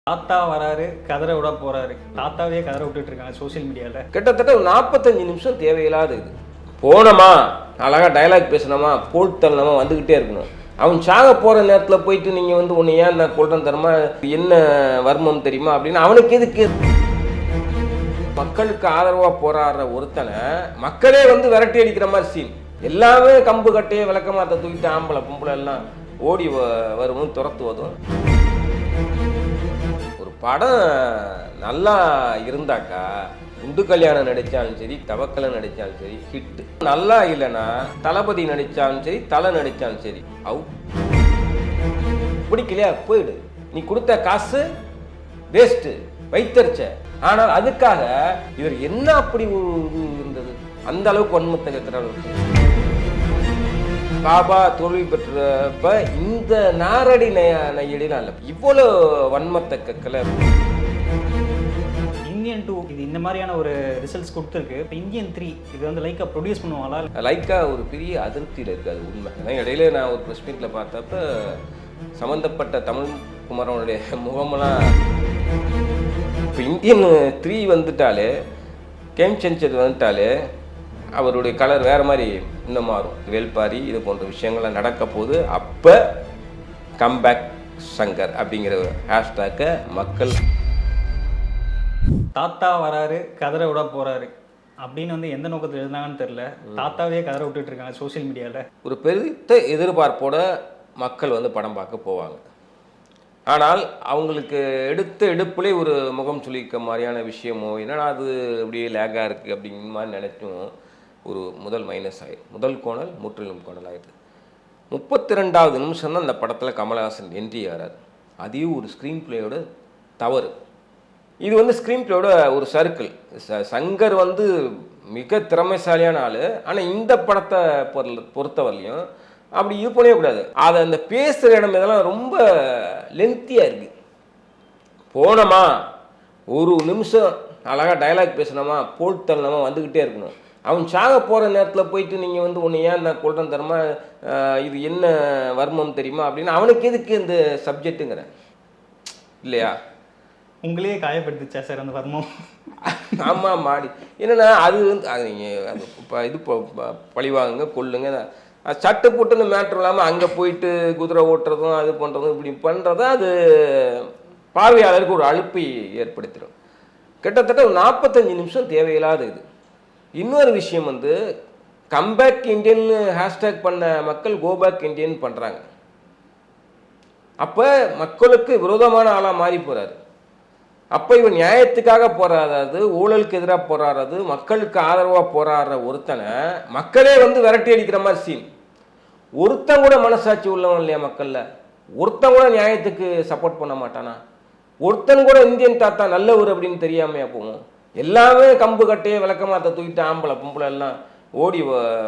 தாத்தா வராரு, கதற விட போறாரு. தாத்தாவே கதற விட்டுட்டு இருக்காங்க சோசியல் மீடியால. கிட்டத்தட்ட ஒரு 45 நிமிஷம் தேவையில்லாத இது. போனோமா, அழகா டயலாக் பேசணுமா, போட்டு தள்ளணுமா, வந்துக்கிட்டே இருக்கணும். அவன் சாக போகிற நேரத்தில் போயிட்டு நீங்கள் வந்து உன்னை ஏன் நான் கொள்றேன் தரமா, என்ன வர்மம் தெரியுமா அப்படின்னு அவனுக்கு எதுக்கு? மக்களுக்கு ஆதரவாக போராடுற ஒருத்தனை மக்களே வந்து விரட்டி அடிக்கிற மாதிரி சீன். எல்லாமே கம்பு கட்டையே விளக்கமாத்த தூக்கிட்டு ஆம்பளை பொம்பளை எல்லாம் ஓடி வருவோம், துரத்துவதும். ஒரு படம் நல்லா இருந்தாக்கா இந்து கல்யாணம் நடித்தாலும் சரி, தவக்கலை நடித்தாலும் சரி ஹிட்டு. நல்லா இல்லைன்னா தளபதி நடித்தாலும் சரி, தலை நடித்தாலும் சரி அவுட். பிடிக்கலையா போயிடு, நீ கொடுத்த காசு வேஸ்ட்டு, வைத்தறிச்ச. ஆனால் அதுக்காக இவர் என்ன அப்படி இது இருந்தது, அந்த அளவுக்கு வன்மத்தை கேட்கிற அளவுக்கு. பாபா தோல்வி பெற்றப்ப இந்த நாரடி நையடிலாம் இல்லை, இவ்வளோ வன்மத்தை கேட்கல. இந்தியன் 2 இது இந்த மாதிரியான ஒரு ரிசல்ட்ஸ் கொடுத்துருக்கு. இப்போ இந்தியன் 3 இது வந்து லைக்கா ப்ரொடியூஸ் பண்ணுவாங்களா? லைக்கா ஒரு பெரிய அதிருப்தியில் இருக்குது, அது உண்மை. ஏன்னா இடையில நான் ஒரு ப்ரெஸ் மீட்டில் பார்த்தப்ப சம்மந்தப்பட்ட தமிழ் குமாரனுடைய முகமெல்லாம் இப்போ இந்தியன் 3 வந்துட்டாலே, கேம் செஞ்சது வந்துட்டாலே அவருடைய கலர் வேறு மாதிரி இன்னும் மாறும். வேல்பாரி இது போன்ற விஷயங்கள்லாம் நடக்க போது. அப்போ கம்பேக் சங்கர் அப்படிங்கிற ஹேஷ்டாக்கை மக்கள் தாத்தா வராரு, கதற விட போறாரு அப்படின்னு வந்து எந்த நோக்கத்தில் எழுதினாங்கன்னு தெரியல. தாத்தாவே கதற விட்டுட்டு இருக்காங்க சோசியல் மீடியால. ஒரு பெருத்த எதிர்பார்ப்போட மக்கள் வந்து படம் பார்க்க போவாங்க. ஆனால் அவங்களுக்கு எடுத்த எடுப்புலே ஒரு முகம் சுளிக்க மாதிரியான விஷயமோ, என்னன்னா அது அப்படியே லேக்காக இருக்குது அப்படிங்கிற மாதிரி நினைச்சும் ஒரு முதல் மைனஸ் ஆயிடும். முதல் கோணல் முற்றிலும் கோணல் ஆயிடுது. 32வது நிமிஷம் தான் அந்த படத்தில் கமலஹாசன் என்ட்ரி ஆகிறார். அதையும் ஒரு ஸ்க்ரீன் பிளேயோட தவறு. இது வந்து ஸ்க்ரீன் பிளேயோட ஒரு சர்க்கிள். சங்கர் வந்து மிக திறமைசாலியான ஆள். ஆனால் இந்த படத்தை பொறுத்தவரையிலையும் அப்படி இது பண்ணவே கூடாது. அதை அந்த பேசுகிற இடம் இதெல்லாம் ரொம்ப லென்த்தியாக இருக்குது. போனோமா, ஒரு நிமிஷம் அழகாக டயலாக் பேசணுமா, போட்டு தள்ளணுமா, வந்துக்கிட்டே இருக்கணும். அவன் சாக போகிற நேரத்தில் போயிட்டு நீங்கள் வந்து உன்னை ஏன் நான் கொள்றேன் தரமா, இது என்ன வர்மம் தெரியுமா அப்படின்னு அவனுக்கு எதுக்கு இந்த சப்ஜெக்ட்டுங்கிறேன் இல்லையா? உங்களையே காயப்படுத்துச்சா சார் அந்த வர்மம்? ஆமாம் மாடி என்னென்னா அது வந்து அது நீங்கள் அது இப்போ இது பழிவாங்க கொள்ளுங்க, சட்டை போட்டுன்னு மேட்ரு இல்லாமல் அங்கே போயிட்டு குதிரை ஓட்டுறதும் அது பண்ணுறதும் இப்படி பண்ணுறதும் அது பார்வையாளருக்கு ஒரு அலுப்பை ஏற்படுத்திடும். கிட்டத்தட்ட ஒரு 45 நிமிஷம் தேவையில்லாத இது. இன்னொரு விஷயம் வந்து கம்பேக் இண்டியன் ஹேஷ்டேக் பண்ண மக்கள் கோபேக் இண்டியன் பண்ணுறாங்க. அப்போ மக்களுக்கு விரோதமான ஆளாக மாறி போகிறாரு. அப்போ இவன் நியாயத்துக்காக போராடுறது, ஊழலுக்கு எதிராக போராடுறது, மக்களுக்கு ஆதரவாக போராடுற ஒருத்தனை மக்களே வந்து விரட்டி அடிக்கிற மாதிரி சீன். ஒருத்தன் கூட மனசாட்சி உள்ளவன் இல்லையா மக்களில்? ஒருத்தன் கூட நியாயத்துக்கு சப்போர்ட் பண்ண மாட்டானா? ஒருத்தன் கூட இந்தியன் தாத்தா நல்லவர் அப்படின்னு தெரியாமையா போவோம்? எல்லாமே கம்பு கட்டையே விளக்கமாத்த தூக்கிட்டு ஆம்பளை பொம்பளை எல்லாம் ஓடி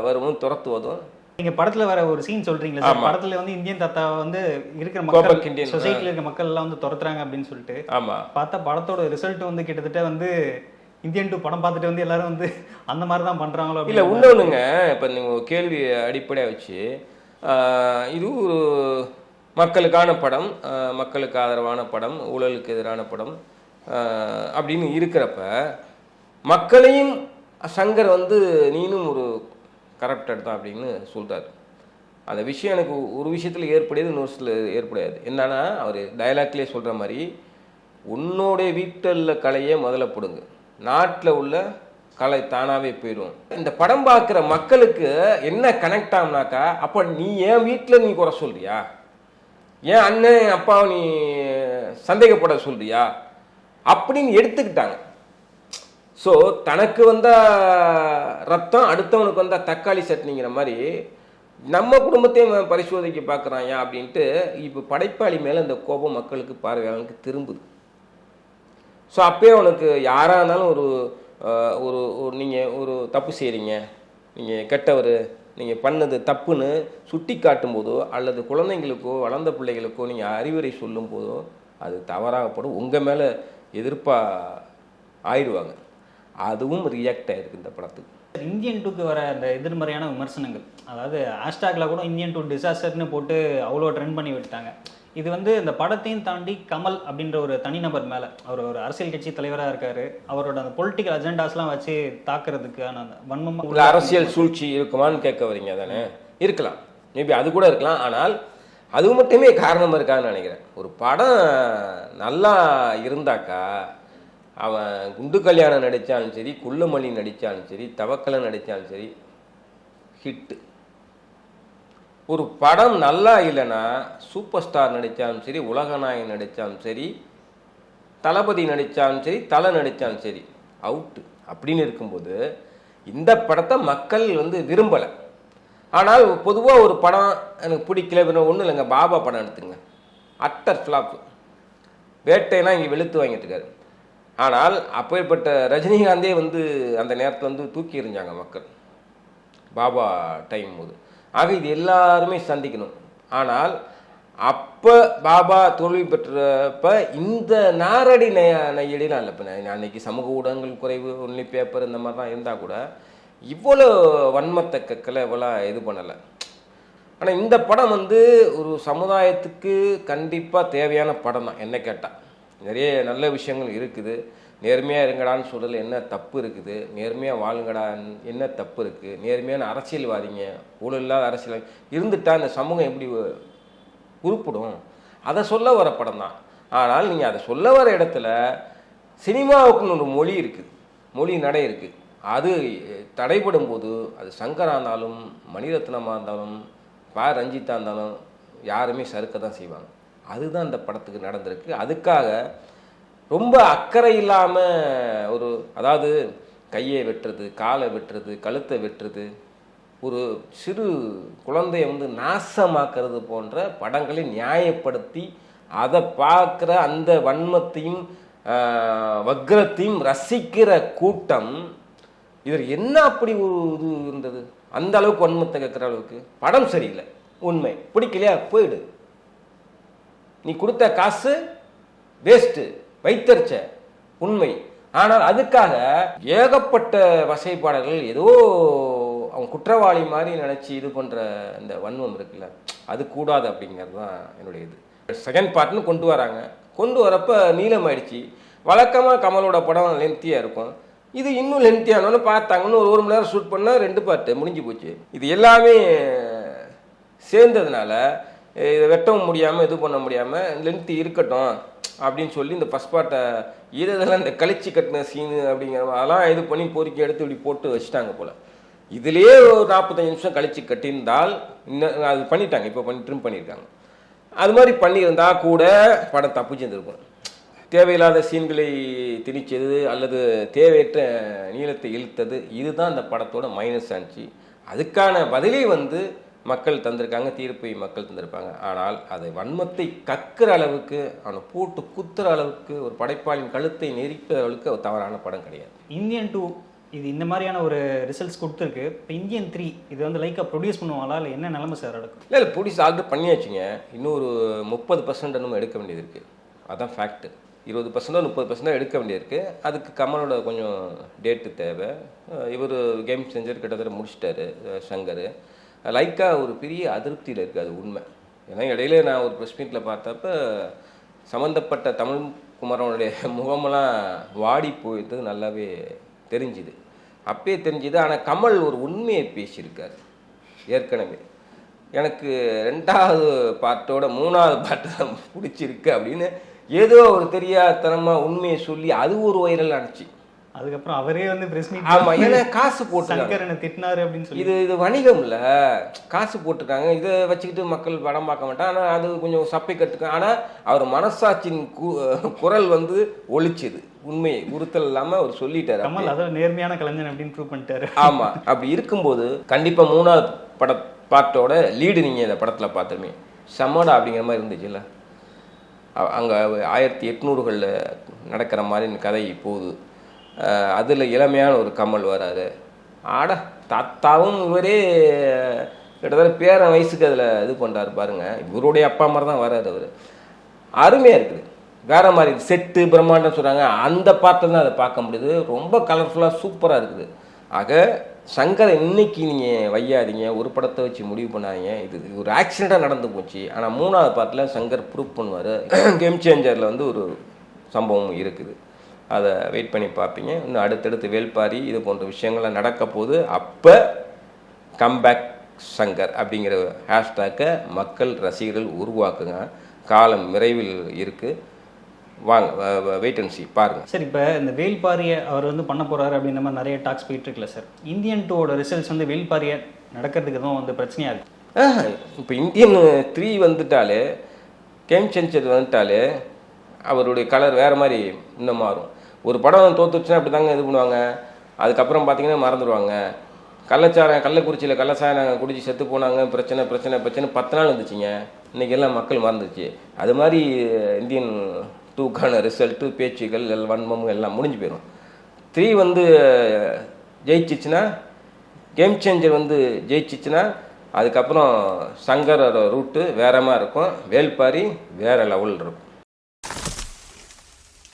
வருவோம், துரத்துவதும். நீங்க படத்துல வர ஒரு சீன் சொல்றீங்களா சார்? படத்துல வந்து இந்தியன் தாத்தா வந்து இருக்கிற மக்கள், சொசைட்டில இருக்க மக்கள் எல்லாம் வந்து துரத்துறாங்க அப்படின்னு சொல்லிட்டு. ஆமா, பார்த்தா படத்தோட ரிசல்ட் வந்து கிட்டத்தட்ட வந்து இந்தியன் 2 படம் பார்த்துட்டு வந்து எல்லாரும் வந்து அந்த மாதிரி தான் பண்றாங்களோ இல்லை. இன்னொன்னுங்க, இப்போ நீங்கள் கேள்வி அடிப்படையாக வச்சு இது ஒரு மக்களுக்கான படம், மக்களுக்கு ஆதரவான படம், ஊழலுக்கு எதிரான படம் அப்படின்னு இருக்கிறப்ப மக்களையும் சங்கர் வந்து நீனும் ஒரு கரப்டட் தான் அப்படின்னு சொல்கிறார். அந்த விஷயம் எனக்கு ஒரு விஷயத்தில் ஏற்படையது, இன்னொரு விஷயத்தில் ஏற்படாது. என்னன்னா அவர் டயலாக்லேயே சொல்கிற மாதிரி உன்னோடைய வீட்டில் கலையே முதல்ல போடுங்க, நாட்டில் உள்ள கலை தானாகவே போயிடும். இந்த படம் பார்க்குற மக்களுக்கு என்ன கனெக்ட் ஆகுனாக்கா, அப்போ நீ என் வீட்டில் நீ குறை சொல்றியா, ஏன் அண்ணன் அப்பாவை நீ சந்தேகப்பட சொல்றியா அப்படின்னு எடுத்துக்கிட்டாங்க. ஸோ தனக்கு வந்தால் ரத்தம், அடுத்தவனுக்கு வந்தால் தக்காளி சட்னிங்கிற மாதிரி நம்ம குடும்பத்தையும் பரிசோதிக்க பார்க்குறான் ஏன் அப்படின்ட்டு இப்போ படைப்பாளி மேலே இந்த கோபம் மக்களுக்கு பார்வையாளனுக்கு திரும்புது. ஸோ அப்போயே அவனுக்கு யாராக இருந்தாலும் ஒரு நீங்கள் ஒரு தப்பு செய்கிறீங்க, நீங்கள் கெட்டவர், நீங்கள் பண்ணது தப்புன்னு சுட்டி காட்டும் போதோ அல்லது குழந்தைங்களுக்கோ வளர்ந்த பிள்ளைகளுக்கோ நீங்கள் அறிவுரை சொல்லும் போதோ அது தவறாகப்படும், உங்கள் மேலே எதிர்ப்பாக ஆயிடுவாங்க. அதுவும் ரியாக்ட் ஆகிருக்கு இந்த படத்துக்கு. இந்தியன் 2க்கு வர அந்த எதிர்மறையான விமர்சனங்கள், அதாவது ஹேஷ்டாக்ல கூட இந்தியன் 2 டிசாஸ்டர்னு போட்டு அவ்வளோ ட்ரெண்ட் பண்ணி விட்டாங்க. இது வந்து இந்த படத்தையும் தாண்டி கமல் அப்படின்ற ஒரு தனிநபர் மேல அவர் ஒரு அரசியல் கட்சி தலைவரா இருக்காரு, அவரோட அந்த பொலிட்டிக்கல் அஜெண்டாஸ்லாம் வச்சு தாக்குறதுக்கான அந்த வன்மமா உள்ள அரசியல் சூழ்ச்சி இருக்குமான்னு கேட்க வரீங்க தானே? இருக்கலாம், மேபி அது கூட இருக்கலாம். ஆனால் அது மட்டுமே காரணமாக இருக்கான்னு நினைக்கிறேன். ஒரு படம் நல்லா இருந்தாக்கா அவன் குண்டு கல்யாணம் நடித்தாலும் சரி, குள்ளமணி நடித்தாலும் சரி, தவக்கலை நடித்தாலும் சரி, ஹிட்டு. ஒரு படம் நல்லா இல்லைன்னா சூப்பர் ஸ்டார் நடித்தாலும் சரி, உலகநாயகன் நடித்தாலும் சரி, தளபதி நடித்தாலும் சரி, தலை நடித்தாலும் சரி, அவுட்டு அப்படின்னு இருக்கும்போது இந்த படத்தை மக்கள் வந்து விரும்பலை. ஆனால் பொதுவாக ஒரு படம் எனக்கு பிடிக்கல ஒன்றும் இல்லைங்க, பாபா படம் எடுத்துங்க, அட்டர் ஃப்ளாப். வேட்டைனா இங்கே வெளுத்து வாங்கிட்டு இருக்காரு. ஆனால் அப்பேற்பட்ட ரஜினிகாந்தே வந்து அந்த நேரத்தில் வந்து தூக்கி எறிஞ்சாங்க மக்கள் பாபா டைம் போது. ஆக இது எல்லாருமே சந்திக்கணும். ஆனால் அப்போ பாபா தோல்வி பெற்றப்ப இந்த நாரடி நெய்யடிலாம் இல்லை. இப்போ அன்னைக்கு சமூக ஊடகங்கள் குறைவு, ஒன்லி பேப்பர் இந்த மாதிரி தான் இருந்தால் கூட இவ்வளோ வன்மத்தை கற்களை இவ்வளோ இது பண்ணலை. ஆனால் இந்த படம் வந்து ஒரு சமுதாயத்துக்கு கண்டிப்பாக தேவையான படம் தான் என்ன கேட்டால். நிறைய நல்ல விஷயங்கள் இருக்குது. நேர்மையாக இருங்கடான்னு சொல்கிறதுல என்ன தப்பு இருக்குது, நேர்மையாக வாழுங்கடா என்ன தப்பு இருக்குது, நேர்மையான அரசியல்வாதிங்க, ஊழல் இல்லாத அரசியல் இருந்துட்டா இந்த சமூகம் எப்படி உருப்பிடும், அதை சொல்ல வர படம் தான். ஆனால் நீங்கள் அதை சொல்ல வர இடத்துல சினிமாவுக்குன்னு ஒரு மொழி இருக்குது, மொழி நடை இருக்குது. அது தடைப்படும் போது அது சங்கராக இருந்தாலும், மணிரத்னமாக இருந்தாலும், ரஞ்சிதா இருந்தாலும் யாருமே சறுக்க தான் செய்வாங்க. அதுதான் இந்த படத்துக்கு நடந்திருக்கு. அதுக்காக ரொம்ப அக்கறை இல்லாமல் ஒரு, அதாவது கையை வெட்டுறது, காலை வெட்டுறது, கழுத்தை வெட்டுறது, ஒரு சிறு குழந்தைய வந்து நாசமாக்குறது போன்ற படங்களை நியாயப்படுத்தி அதை பார்க்குற அந்த வன்மத்தையும் வக்ரத்தையும் ரசிக்கிற கூட்டம் இவர் என்ன அப்படி ஒரு இது இருந்தது, அந்த அளவுக்கு வன்மத்தை கேட்குற அளவுக்கு. படம் சரியில்லை, உண்மை. பிடிக்கலையா போயிடு, நீ கொடுத்த காசு வேஸ்ட்டு, வைத்தறிச்ச உண்மை. ஆனால் அதுக்காக ஏகப்பட்ட வசைப்பாடல்கள் ஏதோ அவன் குற்றவாளி மாதிரி நினச்சி இது பண்ணுற இந்த வன்மம் இருக்குல்ல, அது கூடாது அப்படிங்கிறது தான் என்னுடைய இது. செகண்ட் பார்ட்னு கொண்டு வராங்க, கொண்டு வரப்போ நீளமாயிடுச்சு. வழக்கமாக கமலோட படம் லென்த்தியாக இருக்கும், இது இன்னும் லென்த்தியானோன்னு பார்த்தாங்கன்னு ஒரு மணி நேரம் ஷூட் பண்ணால் 2 பார்ட்டு முடிஞ்சு போச்சு. இது எல்லாமே சேர்ந்ததுனால இதை வெட்டவும் முடியாமல் இது பண்ண முடியாமல் லென்த்து இருக்கட்டும் அப்படின்னு சொல்லி இந்த ஃபஸ்ட் பார்ட்டை இதெல்லாம் இந்த கழிச்சு கட்டின சீனு அப்படிங்கிற அதெல்லாம் இது பண்ணி பொறுக்கி எடுத்து இப்படி போட்டு வச்சுட்டாங்க போல். இதுலேயே ஒரு 45 நிமிஷம் கழிச்சு கட்டியிருந்தால் இன்னும் அது பண்ணிட்டாங்க, இப்போ ட்ரிம் பண்ணியிருக்காங்க. அது மாதிரி பண்ணியிருந்தா கூட படம் தப்பிச்சிருந்துருக்கும். தேவையில்லாத சீன்களை திணிச்சது அல்லது தேவையற்ற நீளத்தை இழுத்தது, இதுதான் அந்த படத்தோட மைனஸ் ஆச்சு. அதுக்கான பதிலே வந்து மக்கள் தந்திருக்காங்க, தீர்ப்பை மக்கள் தந்திருப்பாங்க. ஆனால் அதை வன்மத்தை கக்கிற அளவுக்கு, அவனை போட்டு குத்துற அளவுக்கு, ஒரு படைப்பாளின் கழுத்தை நெரிக்கிற அளவுக்கு ஒரு தவறான படம் கிடையாது. இந்தியன் 2 இது இந்த மாதிரியான ஒரு ரிசல்ட்ஸ் கொடுத்துருக்கு. இப்போ இந்தியன் 3 இது வந்து லைக்காக ப்ரொடியூஸ் பண்ணுவாங்களா, இல்லை என்ன நிலைமை சார் நடக்கும்? இல்லை ப்ரொடியூஸ் ஆல்ரெடி பண்ணியாச்சுங்க. இன்னும் ஒரு 30% இன்னும் எடுக்க வேண்டியது இருக்குது. அதுதான் ஃபேக்ட்டு. 20% 30% எடுக்க வேண்டியிருக்கு. அதுக்கு கமலோட கொஞ்சம் டேட்டு தேவை. இவர் கேம் செஞ்சர் கிட்டத்தட்ட முடிச்சிட்டாரு சங்கர். லைக்கா ஒரு பெரிய அதிருப்தியில் இருக்குது, அது உண்மை. ஏன்னா இடையில நான் ஒரு ப்ரெஸ் மீட்டில் பார்த்தப்ப சம்மந்தப்பட்ட தமிழ் குமரனுடைய முகமெல்லாம் வாடி போயிட்டு நல்லாவே தெரிஞ்சுது, அப்பயே தெரிஞ்சுது. ஆனால் கமல் ஒரு உண்மையை பேசியிருக்கார் ஏற்கனவே. எனக்கு 2வது பார்ட்டோட 3வது பார்ட்டு தான் பிடிச்சிருக்கு அப்படின்னு ஏதோ ஒரு தெரியாதனமாக உண்மையை சொல்லி அது ஒரு வைரல் ஆனிச்சு. அதுக்கப்புறம் அவரே வந்து பிரஸ் மீட், ஆமாம், ஏன்னா காசு போட்டு சங்கரனை திட்டினாரு அப்படின்னு சொல்லி. இது வணிகம் இல்லை, காசு போட்டுருக்காங்க, இதை வச்சுக்கிட்டு மக்கள் படம் பார்க்க மாட்டான். ஆனால் அது கொஞ்சம் சப்பை கட்டுக்க. ஆனால் அவர் மனசாட்சியின் குரல் வந்து ஒழிச்சுது, உண்மையை உறுத்தல் இல்லாமல் அவர் சொல்லிட்டாரு. கமல் அதாவது நேர்மையான கலைஞன் அப்படின்னு ப்ரூவ் பண்ணிட்டாரு. ஆமாம், அப்படி இருக்கும்போது கண்டிப்பாக 3வது பாட்டோட லீடு நீங்கள் இந்த படத்தில் பார்த்துருமே செம்மடா அப்படிங்கிற மாதிரி இருந்துச்சுல்ல. அங்கே 1800களில் நடக்கிற மாதிரி கதை போகுது. அதில் இளமையான ஒரு கமல் வராரு. ஆட தாத்தாவும் இவரே கிட்டத்தட்ட பேரன் வயசுக்கு அதில் இது பண்ணுறாரு பாருங்க. இவருடைய அப்பா மாதிரி தான் வராரு அவர். அருமையாக இருக்குது, வேற மாதிரி செட்டு பிரம்மாண்டம் சொல்கிறாங்க. அந்த பாட்டில் தான் அதை பார்க்க முடியுது. ரொம்ப கலர்ஃபுல்லாக சூப்பராக இருக்குது. ஆக சங்கரை இன்னைக்கு நீங்கள் வையாதீங்க, ஒரு படத்தை வச்சு முடிவு பண்ணாதீங்க, இது ஒரு ஆக்சிடெண்ட்டாக நடந்து போச்சு. ஆனால் 3வது பார்ட்டில் சங்கர் ப்ரூவ் பண்ணுவார். கேம் சேஞ்சரில் வந்து ஒரு சம்பவம் இருக்குது, அதை வெயிட் பண்ணி பார்ப்பீங்க. இன்னும் அடுத்தடுத்து வேல்பாரி இது போன்ற விஷயங்கள்லாம் நடக்க போது. அப்போ கம்பேக் சங்கர் அப்படிங்கிற ஹேஷ்டேக்கை மக்கள் ரசிகர்கள் உருவாக்குங்க. காலம் விரைவில் இருக்குது, வாங்க வெயிட் அண்ட் சி பாருங்கள். சார் இப்போ இந்த வேல்பாரியை அவர் வந்து பண்ண போகிறாரு அப்படின்ற மாதிரி நிறைய டாக்ஸ் போயிட்டு இருக்குல்ல சார். இந்தியன் 2 ரிசல்ட்ஸ் வந்து வேல்பாரியை நடக்கிறதுக்கு தான் வந்து பிரச்சனையாக இருக்குது. இப்போ இந்தியன் 3 வந்துட்டாலே, கேம் சேஞ்சர் வந்துட்டாலே அவருடைய கலர் வேறு மாதிரி இன்னும் மாறும். ஒரு படம் தோத்துச்சுன்னா அப்படி தாங்க இது பண்ணுவாங்க. அதுக்கப்புறம் பார்த்தீங்கன்னா மறந்துடுவாங்க. கள்ளக்குறிச்சியில் கள்ளச்சாரம் குடிச்சு செத்து போனாங்க, பிரச்சனை 10 நாள் இருந்துச்சுங்க. இன்றைக்கி எல்லாம் மக்கள் மறந்துச்சு. அது மாதிரி இந்தியன் 2க்கான ரிசல்ட்டு, பேச்சுகள், வன்மம் எல்லாம் முடிஞ்சு போயிடும். 3 வந்து ஜெயிச்சிச்சுன்னா, கேம் சேஞ்சர் வந்து ஜெயிச்சிச்சுன்னா, அதுக்கப்புறம் சங்கரோட ரூட்டு வேற மாதிரி இருக்கும், வேல்பாரி வேறு லெவலில் இருக்கும்.